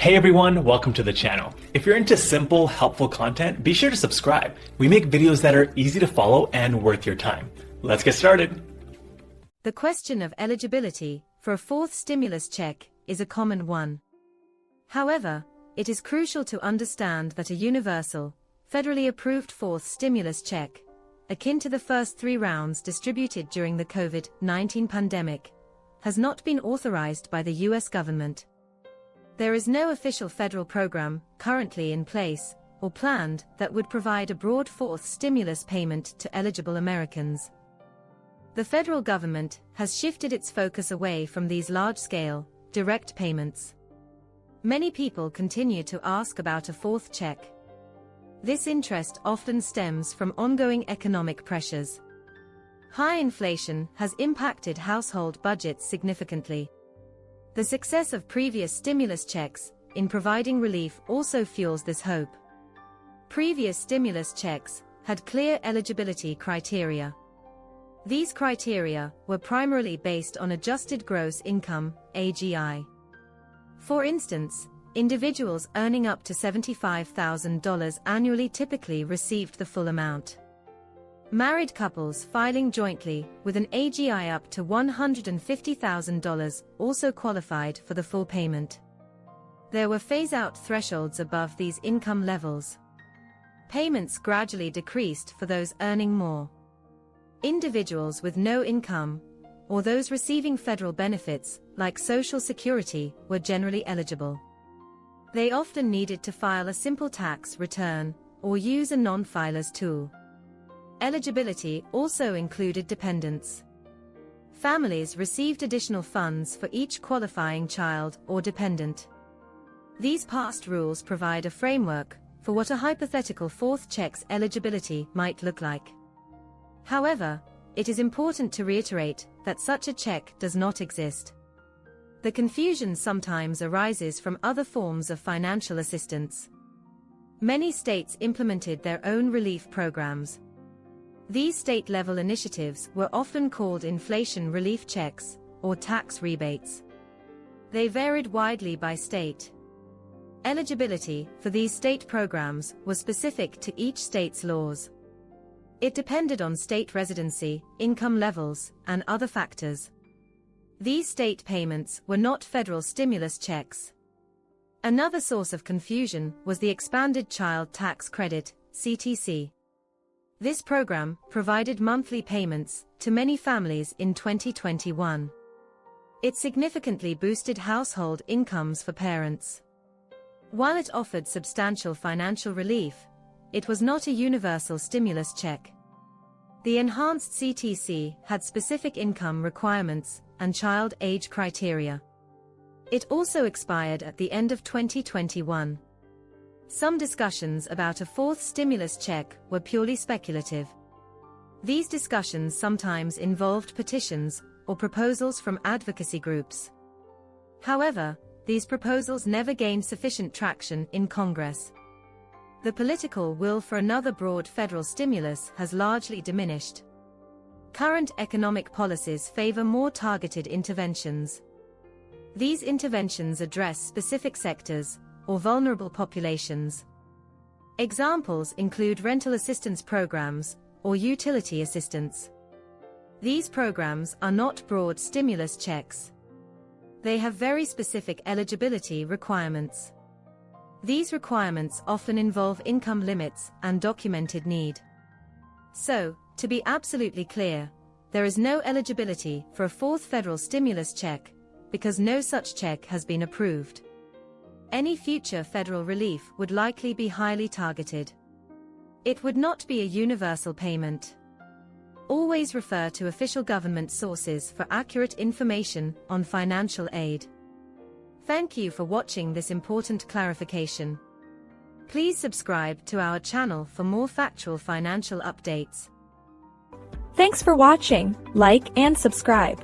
Hey everyone, welcome to the channel. If you're into simple, helpful content, be sure to subscribe. We make videos that are easy to follow and worth your time. Let's get started. The question of eligibility for a fourth stimulus check is a common one. However, it is crucial to understand that a universal, federally approved fourth stimulus check, akin to the first 3 rounds distributed during the COVID-19 pandemic, has not been authorized by the US government. There is no official federal program currently in place or planned that would provide a broad fourth stimulus payment to eligible Americans. The federal government has shifted its focus away from these large-scale, direct payments. Many people continue to ask about a fourth check. This interest often stems from ongoing economic pressures. High inflation has impacted household budgets significantly. The success of previous stimulus checks in providing relief also fuels this hope. Previous stimulus checks had clear eligibility criteria. These criteria were primarily based on adjusted gross income, AGI. For instance, individuals earning up to $75,000 annually typically received the full amount. Married couples filing jointly with an AGI up to $150,000 also qualified for the full payment. There were phase-out thresholds above these income levels. Payments gradually decreased for those earning more. Individuals with no income, or those receiving federal benefits, like Social Security, were generally eligible. They often needed to file a simple tax return, or use a non-filer's tool. Eligibility also included dependents. Families received additional funds for each qualifying child or dependent. These past rules provide a framework for what a hypothetical fourth check's eligibility might look like. However, it is important to reiterate that such a check does not exist. The confusion sometimes arises from other forms of financial assistance. Many states implemented their own relief programs. These state-level initiatives were often called inflation relief checks, or tax rebates. They varied widely by state. Eligibility for these state programs was specific to each state's laws. It depended on state residency, income levels, and other factors. These state payments were not federal stimulus checks. Another source of confusion was the Expanded Child Tax Credit, CTC. This program provided monthly payments to many families in 2021. It significantly boosted household incomes for parents. While it offered substantial financial relief, it was not a universal stimulus check. The enhanced CTC had specific income requirements and child age criteria. It also expired at the end of 2021. Some discussions about a fourth stimulus check were purely speculative. These discussions sometimes involved petitions or proposals from advocacy groups. However, these proposals never gained sufficient traction in Congress. The political will for another broad federal stimulus has largely diminished. Current economic policies favor more targeted interventions. These interventions address specific sectors or vulnerable populations. Examples include rental assistance programs or utility assistance. These programs are not broad stimulus checks. They have very specific eligibility requirements. These requirements often involve income limits and documented need. So, to be absolutely clear, there is no eligibility for a fourth federal stimulus check because no such check has been approved. Any future federal relief would likely be highly targeted. It would not be a universal payment. Always refer to official government sources for accurate information on financial aid. Thank you for watching this important clarification. Please subscribe to our channel for more factual financial updates. Thanks for watching. Like and subscribe.